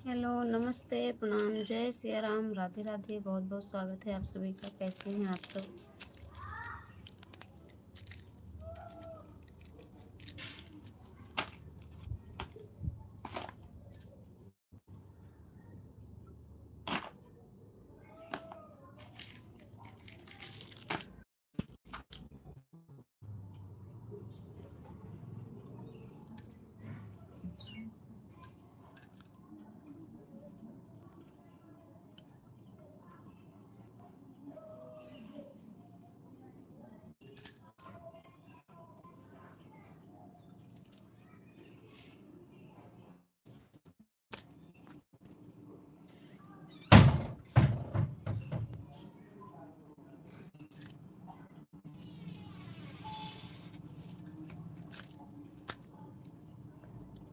Hello, नमस्ते, प्रणाम, जय सिया राम, राधे राधे। बहुत बहुत स्वागत है आप सभी का। कैसे हैं आप सब?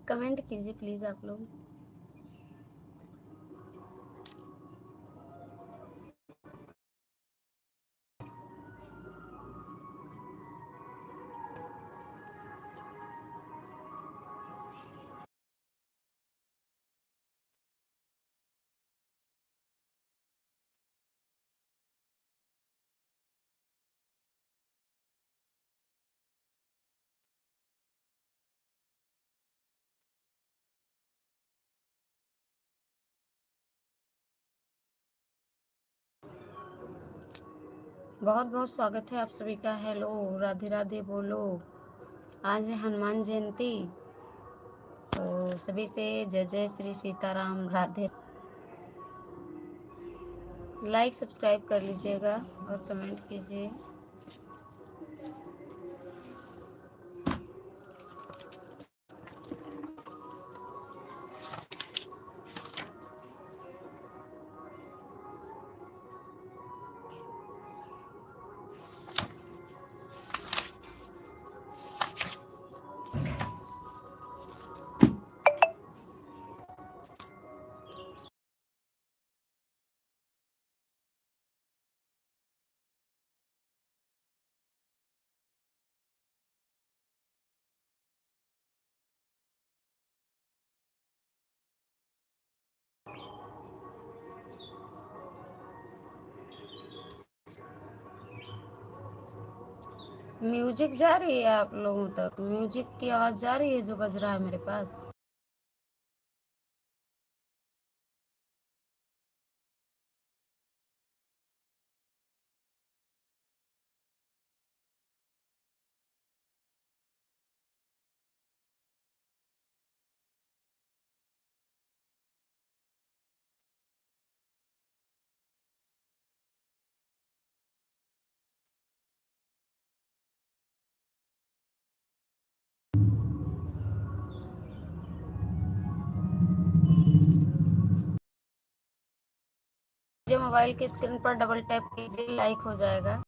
कमेंट कीजिए प्लीज़ आप लोग। बहुत बहुत स्वागत है आप सभी का। हेलो, राधे राधे बोलो। आज है हनुमान जयंती, तो सभी से जय जय श्री सीताराम, राधे। लाइक सब्सक्राइब कर लीजिएगा और कमेंट कीजिए। म्यूजिक जा रही है आप लोगों तक? म्यूजिक की आवाज़ जा रही है जो बज रहा है मेरे पास? ये मोबाइल की स्क्रीन पर डबल टैप कीजिए, लाइक हो जाएगा।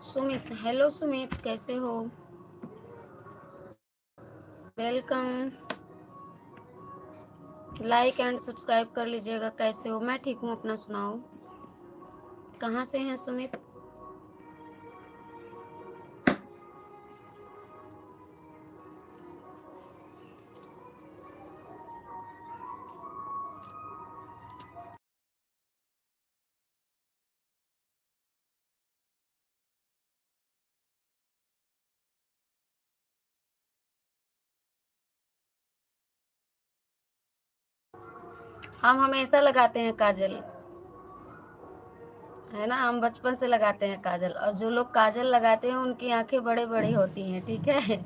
सुमित, हेलो सुमित, कैसे हो? वेलकम। लाइक एंड सब्सक्राइब कर लीजिएगा। कैसे हो? मैं ठीक हूँ, अपना सुनाओ। कहाँ से हैं सुमित? हम हमेशा लगाते हैं काजल, है ना, हम बचपन से लगाते हैं काजल। और जो लोग काजल लगाते हैं उनकी आंखें बड़े बड़ी होती हैं, ठीक है।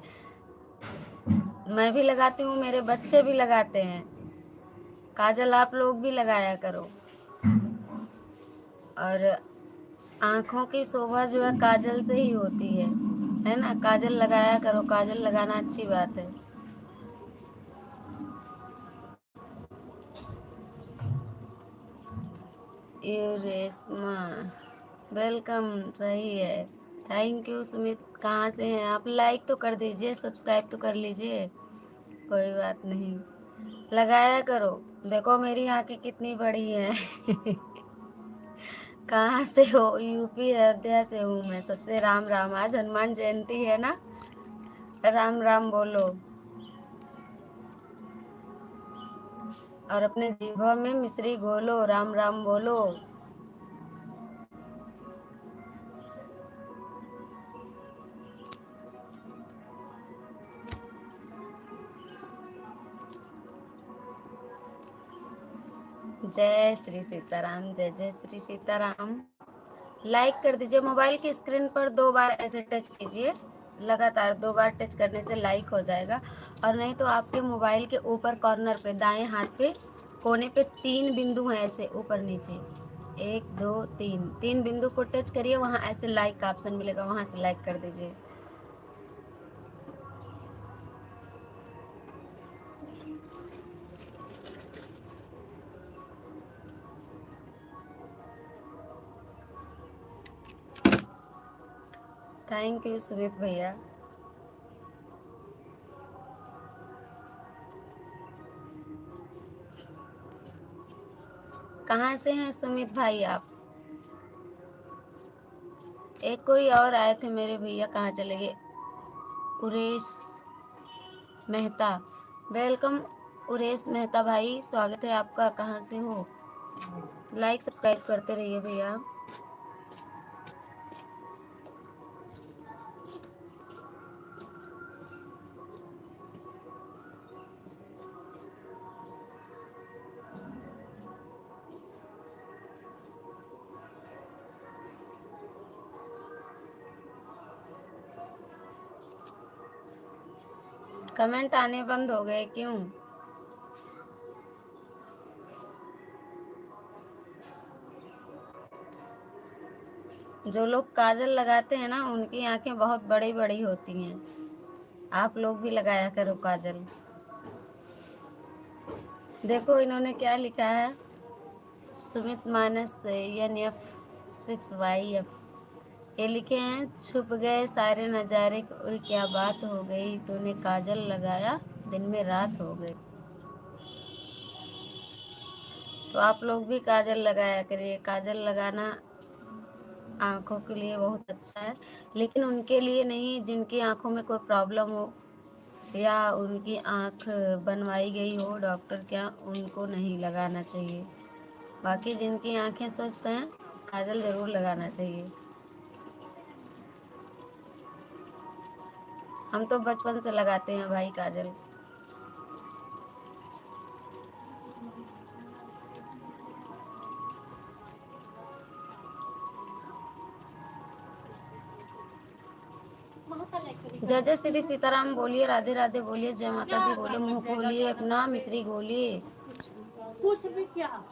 मैं भी लगाती हूँ, मेरे बच्चे भी लगाते हैं काजल, आप लोग भी लगाया करो। और आंखों की शोभा जो है काजल से ही होती है ना। काजल लगाया करो, काजल लगाना अच्छी बात है। ये रेशमा, वेलकम, सही है। Thank you Sumit. कहाँ से हैं आप? लाइक तो कर दीजिए, सब्सक्राइब तो कर लीजिए, कोई बात नहीं, लगाया करो। देखो मेरी आंखें कितनी बड़ी हैं। कहाँ से हो? यूपी अयोध्या से हूँ मैं। सबसे राम राम। आज हनुमान जयंती है ना, राम राम बोलो। और अपने जीभों में मिश्री घोलो, राम राम बोलो। जय श्री सीताराम, जय जय श्री सीताराम। लाइक कर दीजिए। मोबाइल की स्क्रीन पर 2 बार ऐसे टच कीजिए, लगातार 2 बार टच करने से लाइक हो जाएगा। और नहीं तो आपके मोबाइल के ऊपर कॉर्नर पे दाएं हाथ पे कोने पे 3 बिंदु हैं, ऐसे ऊपर नीचे, 1 2 3, 3 बिंदु को टच करिए, वहाँ ऐसे लाइक का ऑप्शन मिलेगा, वहाँ से लाइक कर दीजिए। थैंक यू सुमित भैया। कहाँ से हैं सुमित भाई आप? एक कोई और आए थे मेरे भैया, कहाँ चले गए? उरेश मेहता, वेलकम। उरेश मेहता भाई, स्वागत है आपका। कहाँ से हो? लाइक सब्सक्राइब करते रहिए भैया। कमेंट आने बंद हो गए क्यों? जो लोग काजल लगाते हैं ना उनकी आंखें बहुत बड़ी बड़ी होती हैं। आप लोग भी लगाया करो काजल। देखो इन्होंने क्या लिखा है, सुमित मानस NF6YF, ये लिखे हैं, छुप गए सारे नज़ारे, कोई क्या बात हो गई, तूने काजल लगाया दिन में रात हो गई। तो आप लोग भी काजल लगाया करिए। काजल लगाना आँखों के लिए बहुत अच्छा है, लेकिन उनके लिए नहीं जिनकी आँखों में कोई प्रॉब्लम हो या उनकी आँख बनवाई गई हो डॉक्टर क्या, उनको नहीं लगाना चाहिए। बाकी जिनकी आँखें स्वस्थ हैं काजल ज़रूर लगाना चाहिए। हम तो बचपन से लगाते हैं भाई काजल। 'जय जय श्री सीताराम' बोलिए, राधे राधे बोलिए, जय माता दी बोलिए, मुंह खोलिए अपना, मिश्री घोलिए। कुछ भी क्या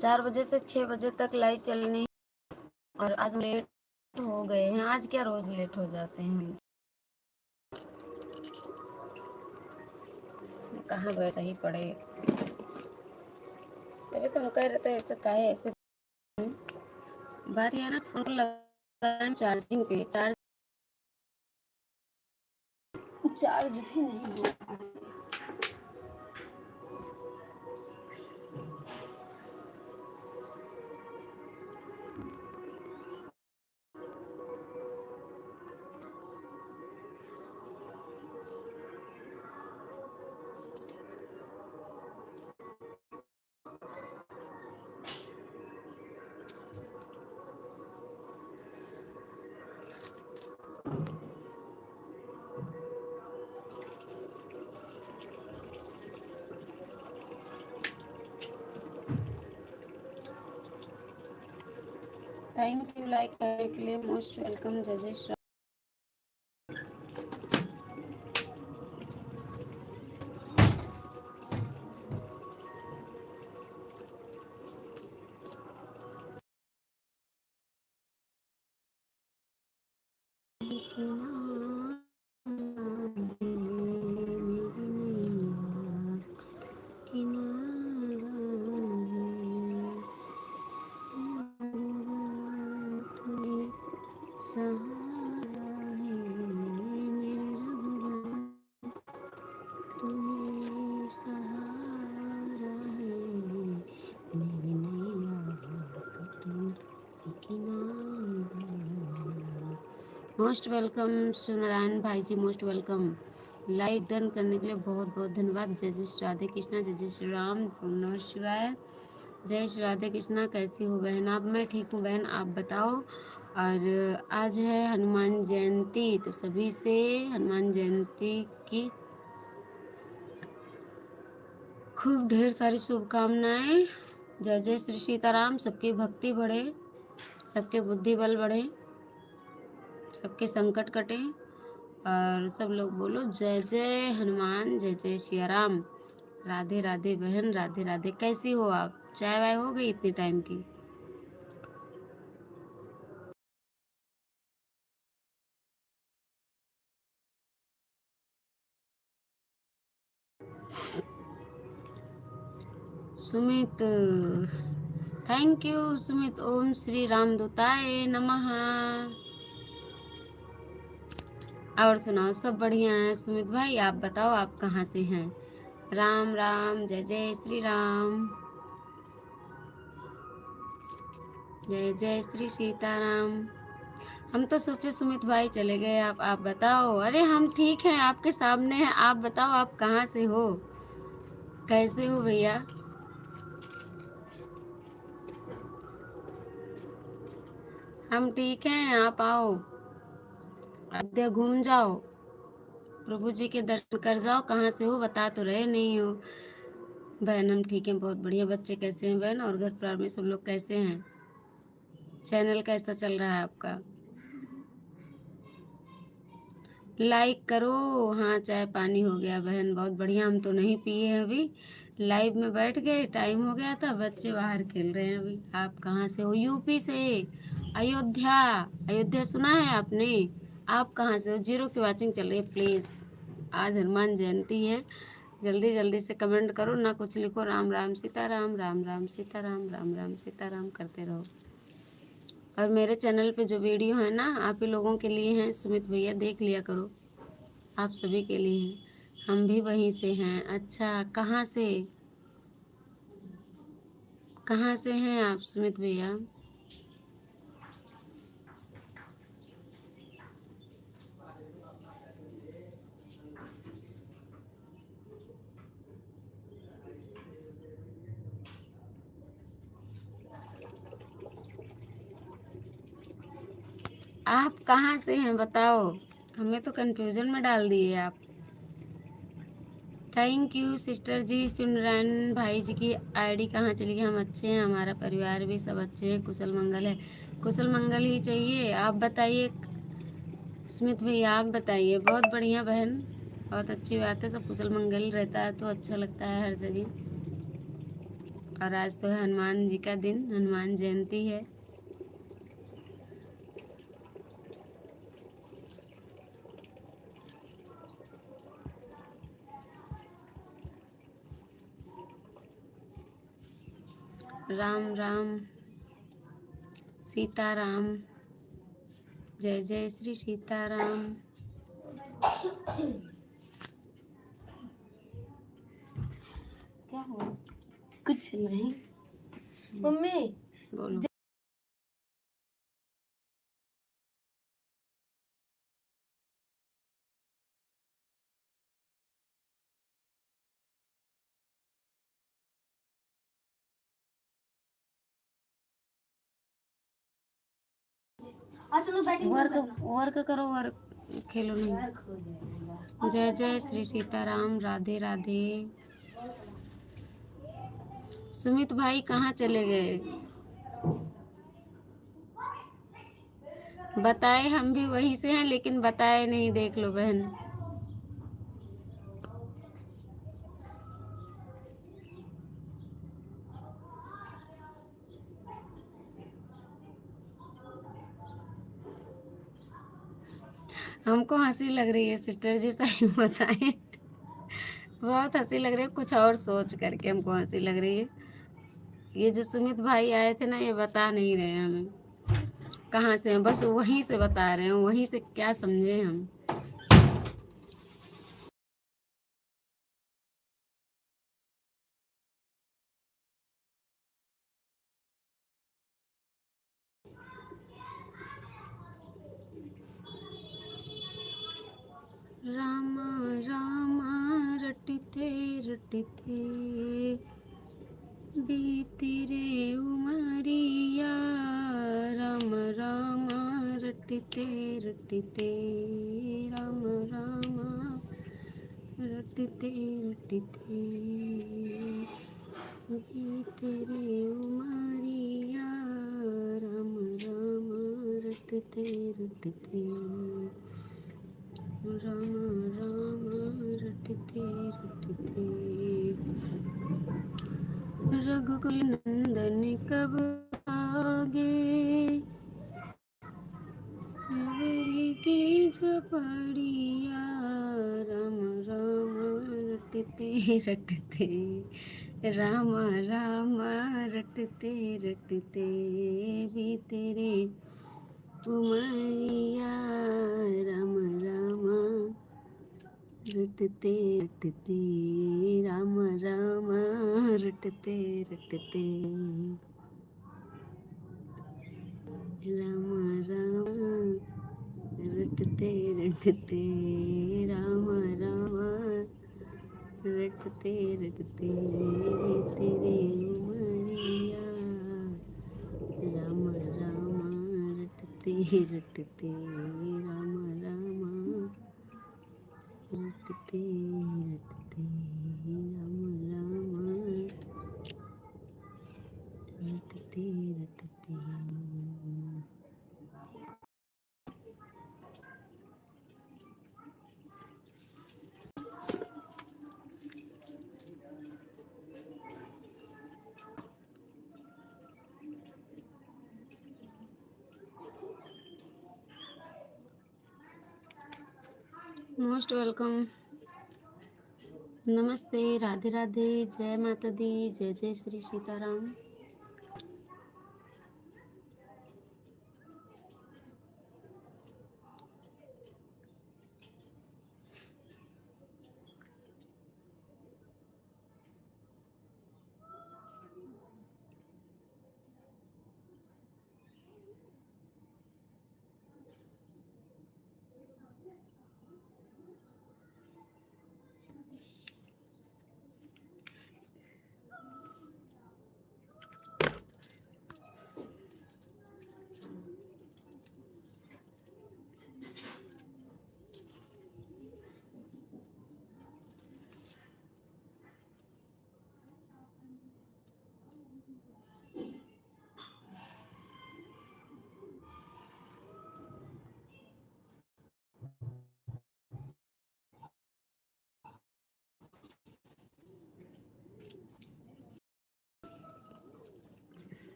4 बजे से 6 बजे तक लाइव चलनी। और आज लेट हो गए हैं। आज क्या रोज लेट हो जाते हैं हम? कहाँ वैसा ही पड़े। तभी तो हम कह रहे थे ऐसे काहे ऐसे। बात ये है ना, फोन को लगाना चार्जिंग पे, चार्ज भी नहीं होता है। थैंक यू लाइक करने के लिए, मोस्ट वेलकम। जय जय श्री मोस्ट वेलकम सुनारायण भाई जी, मोस्ट वेलकम। लाइक डन करने के लिए बहुत बहुत धन्यवाद। जय जय श्री राधे कृष्णा, जय जय श्री राम, नमः शिवाय। जय श्री राधे कृष्णा। कैसी हो बहन आप? मैं ठीक हूँ बहन, आप बताओ। और आज है हनुमान जयंती, तो सभी से हनुमान जयंती की खूब ढेर सारी शुभकामनाएं। जय जय श्री सीताराम। सबकी भक्ति बढ़े, सबके बुद्धि बल बढ़े, सबके संकट कटे, और सब लोग बोलो जय जय हनुमान, जय जय सिया राम। राधे राधे बहन, राधे राधे। कैसी हो आप? चाय वाय हो गई इतने टाइम की? Sumit, thank you Sumit. ओम श्री राम दूताय नमः। और सुनाओ, सब बढ़िया है सुमित भाई? आप बताओ, आप कहाँ से हैं? राम राम, जय जय श्री राम, जय जय श्री सीताराम। हम तो सोचे सुमित भाई चले गए, आप बताओ। अरे हम ठीक हैं, आपके सामने हैं। आप बताओ, आप कहाँ से हो? कैसे हो भैया? हम ठीक हैं, आप आओ, अयोध्या घूम जाओ, प्रभु जी के दर्शन कर जाओ। कहाँ से हो बता तो रहे नहीं हो। बहन हम ठीक हैं, बहुत बढ़िया। बच्चे कैसे हैं बहन? और घर परिवार में सब लोग कैसे हैं? चैनल कैसा चल रहा है आपका? लाइक करो। हाँ, चाय पानी हो गया बहन, बहुत बढ़िया। हम तो नहीं पिए हैं अभी, लाइव में बैठ गए, टाइम हो गया था, बच्चे बाहर खेल रहे हैं अभी। आप कहाँ से हो? यूपी से, अयोध्या। अयोध्या सुना है आपने? आप कहाँ से हो? जीरो की वाचिंग चल रही है। प्लीज़, आज हनुमान जयंती है, जल्दी जल्दी से कमेंट करो, ना कुछ लिखो। राम राम सीताराम, राम राम सीताराम, राम राम सीताराम करते रहो। और मेरे चैनल पे जो वीडियो है ना, आप ही लोगों के लिए हैं सुमित भैया, देख लिया करो, आप सभी के लिए हैं। हम भी वहीं से हैं। अच्छा, कहाँ से? कहाँ से हैं आप सुमित भैया? आप कहाँ से हैं बताओ, हमें तो कंफ्यूजन में डाल दिए आप। थैंक यू सिस्टर जी। सिमरन भाई जी की आईडी कहाँ चली गई? हम अच्छे हैं, हमारा परिवार भी सब अच्छे हैं, कुशल मंगल है। कुशल मंगल ही चाहिए। आप बताइए स्मित भैया, आप बताइए। बहुत बढ़िया बहन, बहुत अच्छी बात है। सब कुशल मंगल रहता है तो अच्छा लगता है हर जगह। और आज तो है हनुमान जी का दिन, हनुमान जयंती है। राम राम सीताराम, जय जय श्री सीताराम। क्या हुआ? कुछ नहीं मम्मी, बोलो। वर्क वर्क करो, वर्क खेलो नहीं। जय जय श्री सीताराम, राधे राधे। सुमित भाई कहाँ चले गए? बताए हम भी वहीं से हैं, लेकिन बताए नहीं, देख लो बहन। हमको हंसी लग रही है सिस्टर जी, सही बताएं। बहुत हंसी लग रही है, कुछ और सोच करके हमको हंसी लग रही है। ये जो सुमित भाई आए थे ना, ये बता नहीं रहे हैं हमें कहाँ से हैं, बस वहीं से बता रहे हैं, वहीं से क्या समझे हम। रामा रामा रटते रटते बीती रे उमरिया, राम राम रटते रटते, राम राम रटते रटते बीती रे उमरिया, राम राम रटते रटते, राम राम रटते रटते। रघुकुल नंदन कब आगे, सवरी की झपड़िया, राम राम रटते रटते, राम राम रटते रटते बीते रे उमरिया, राम राम रटते रटते, राम राम रटते रटते, राम राम रटते रटते, राम राम रटते रटते बीते रे उमरिया, राम राम रटते रटते, राम राम रटते रटते, राम राम रटते रटते। Most welcome. नमस्ते, राधे राधे, जय माता दी, जय जय श्री सीताराम।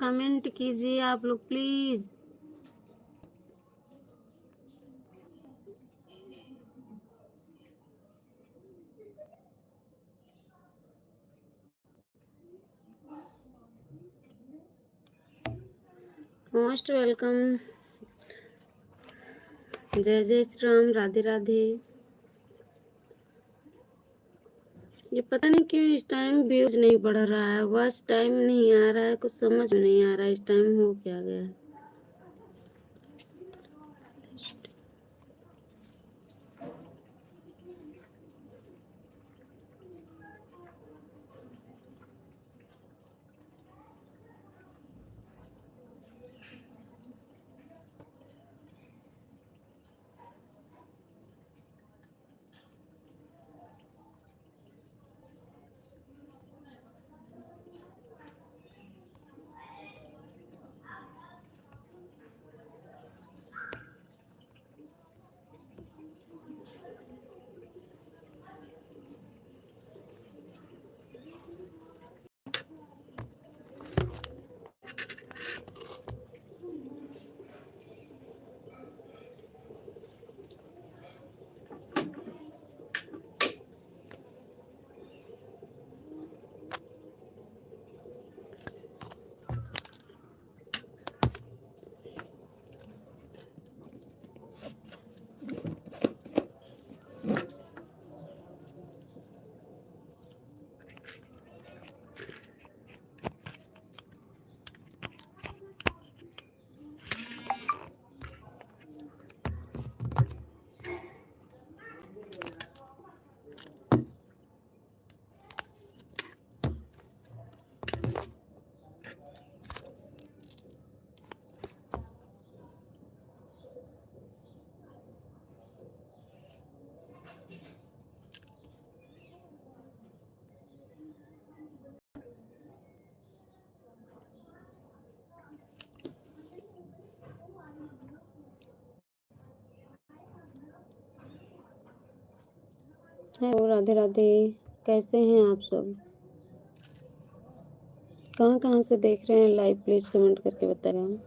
कमेंट कीजिए आप लोग प्लीज। Most welcome. जय जय श्री राम, राधे राधे। ये पता नहीं क्यों इस टाइम व्यूज नहीं बढ़ रहा है, बस टाइम नहीं आ रहा है, कुछ समझ में नहीं आ रहा है इस टाइम हो क्या गया है। हेलो, राधे राधे। कैसे हैं आप सब? कहाँ-कहाँ से देख रहे हैं लाइव? प्लीज़ कमेंट करके बताइएगा।